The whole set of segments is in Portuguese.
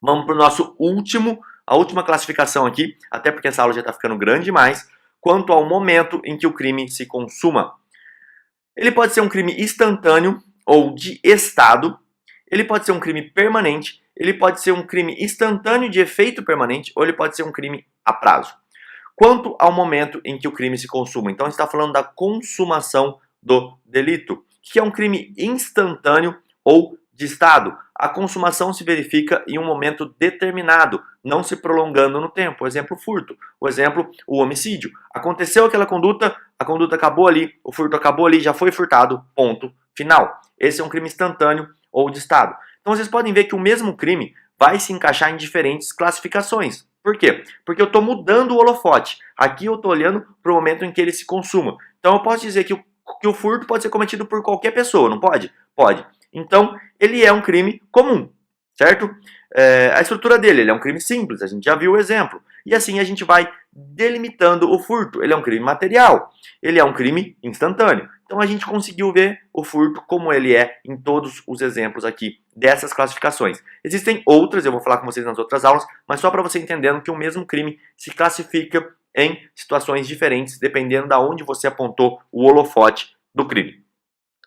Vamos para o nosso a última classificação aqui, até porque essa aula já está ficando grande demais, quanto ao momento em que o crime se consuma. Ele pode ser um crime instantâneo ou de estado, ele pode ser um crime permanente, ele pode ser um crime instantâneo de efeito permanente, ou ele pode ser um crime a prazo. Quanto ao momento em que o crime se consuma, então a gente está falando da consumação do delito, que é um crime instantâneo ou de estado. A consumação se verifica em um momento determinado, não se prolongando no tempo. O exemplo, o furto. O exemplo, o homicídio. Aconteceu aquela conduta, a conduta acabou ali, o furto acabou ali, já foi furtado, ponto final. Esse é um crime instantâneo ou de estado. Então vocês podem ver que o mesmo crime vai se encaixar em diferentes classificações. Por quê? Porque eu estou mudando o holofote. Aqui eu estou olhando para o momento em que ele se consuma. Então eu posso dizer que o furto pode ser cometido por qualquer pessoa, não pode? Pode. Então, ele é um crime comum, certo? A estrutura dele, ele é um crime simples, a gente já viu o exemplo. E assim a gente vai delimitando o furto. Ele é um crime material, ele é um crime instantâneo. Então a gente conseguiu ver o furto como ele é em todos os exemplos aqui dessas classificações. Existem outras, eu vou falar com vocês nas outras aulas, mas só para você entendendo que o mesmo crime se classifica em situações diferentes, dependendo da onde você apontou o holofote do crime.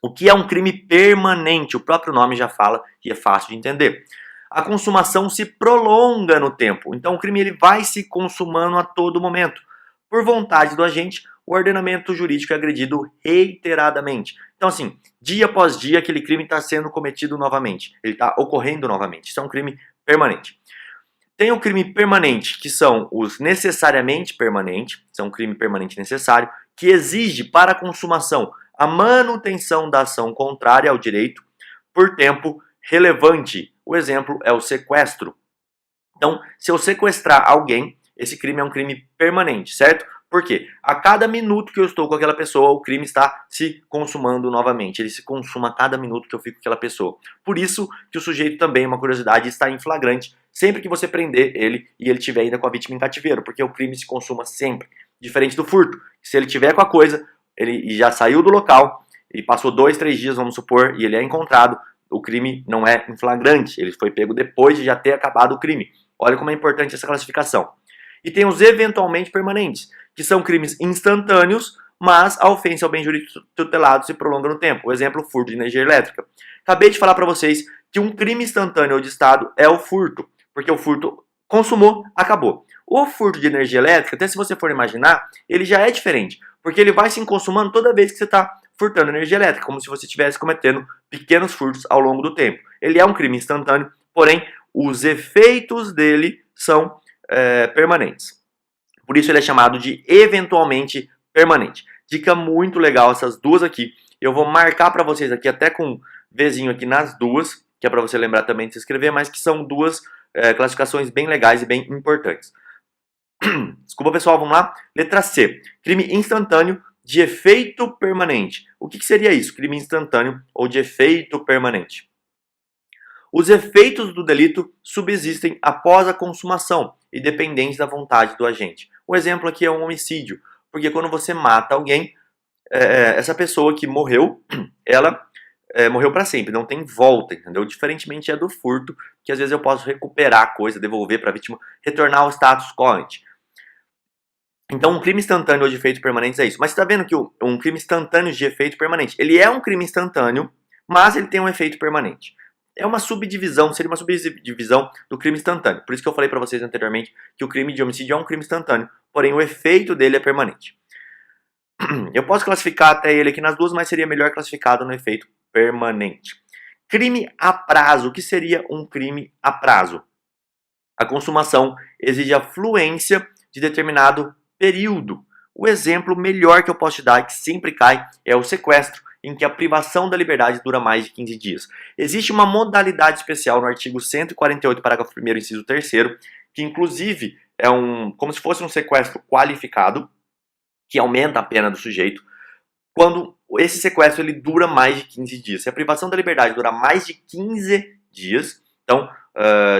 O que é um crime permanente? O próprio nome já fala e é fácil de entender. A consumação se prolonga no tempo, então o crime ele vai se consumando a todo momento. Por vontade do agente, o ordenamento jurídico é agredido reiteradamente. Então assim, dia após dia aquele crime está sendo cometido novamente, ele está ocorrendo novamente. Isso é um crime permanente. Tem o crime permanente, que são os necessariamente permanentes, são um crime permanente necessário, que exige para a consumação a manutenção da ação contrária ao direito por tempo relevante. O exemplo é o sequestro. Então, se eu sequestrar alguém, esse crime é um crime permanente, certo? Por quê? A cada minuto que eu estou com aquela pessoa, o crime está se consumando novamente. Ele se consuma a cada minuto que eu fico com aquela pessoa. Por isso que o sujeito também, uma curiosidade, está em flagrante sempre que você prender ele e ele estiver ainda com a vítima em cativeiro, porque o crime se consuma sempre. Diferente do furto. Se ele tiver com a coisa, ele já saiu do local, e passou 2, 3 dias, vamos supor, e ele é encontrado, o crime não é em flagrante, ele foi pego depois de já ter acabado o crime. Olha como é importante essa classificação. E tem os eventualmente permanentes, que são crimes instantâneos, mas a ofensa ao bem jurídico tutelado se prolonga no tempo. O exemplo, furto de energia elétrica. Acabei de falar para vocês que um crime instantâneo ou de estado é o furto, porque o furto consumou, acabou. O furto de energia elétrica, até se você for imaginar, ele já é diferente, porque ele vai se consumando toda vez que você está furtando energia elétrica, como se você estivesse cometendo pequenos furtos ao longo do tempo. Ele é um crime instantâneo, porém, os efeitos dele são permanentes. Por isso ele é chamado de eventualmente permanente. Dica muito legal essas duas aqui. Eu vou marcar para vocês aqui até com Vzinho aqui nas duas, que é para você lembrar também de se inscrever, mas que são duas classificações bem legais e bem importantes. Desculpa pessoal, vamos lá. Letra C. Crime instantâneo de efeito permanente. O que seria isso? Crime instantâneo ou de efeito permanente. Os efeitos do delito subsistem após a consumação, independentes da vontade do agente. O exemplo aqui é um homicídio, porque quando você mata alguém, essa pessoa que morreu, ela morreu para sempre, não tem volta, entendeu? Diferentemente é do furto, que às vezes eu posso recuperar a coisa, devolver para a vítima, retornar ao status quo. Então, um crime instantâneo ou de efeito permanente é isso. Mas você está vendo que um crime instantâneo de efeito permanente, ele é um crime instantâneo, mas ele tem um efeito permanente. É uma subdivisão, seria uma subdivisão do crime instantâneo. Por isso que eu falei para vocês anteriormente que o crime de homicídio é um crime instantâneo, porém o efeito dele é permanente. Eu posso classificar até ele aqui nas duas, mas seria melhor classificado no efeito permanente. Crime a prazo. O que seria um crime a prazo? A consumação exige a fluência de determinado período. O exemplo melhor que eu posso te dar, que sempre cai, é o sequestro, em que a privação da liberdade dura mais de 15 dias. Existe uma modalidade especial no artigo 148, parágrafo 1º, inciso 3º, que inclusive é como se fosse um sequestro qualificado, que aumenta a pena do sujeito, quando esse sequestro ele dura mais de 15 dias. Se a privação da liberdade dura mais de 15 dias, então,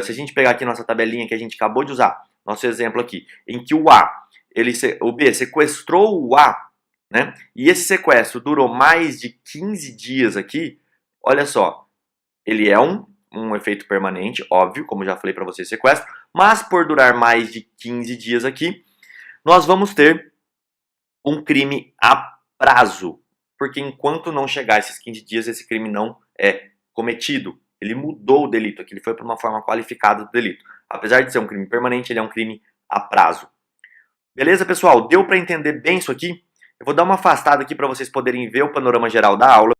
se a gente pegar aqui nossa tabelinha que a gente acabou de usar, nosso exemplo aqui, em que o B sequestrou o A, né? E esse sequestro durou mais de 15 dias aqui, olha só, ele é um um efeito permanente, óbvio, como já falei para vocês, sequestro, mas por durar mais de 15 dias aqui, nós vamos ter um crime a prazo, porque enquanto não chegar esses 15 dias, esse crime não é cometido. Ele mudou o delito aqui, ele foi para uma forma qualificada do delito. Apesar de ser um crime permanente, ele é um crime a prazo. Beleza, pessoal? Deu para entender bem isso aqui? Eu vou dar uma afastada aqui para vocês poderem ver o panorama geral da aula.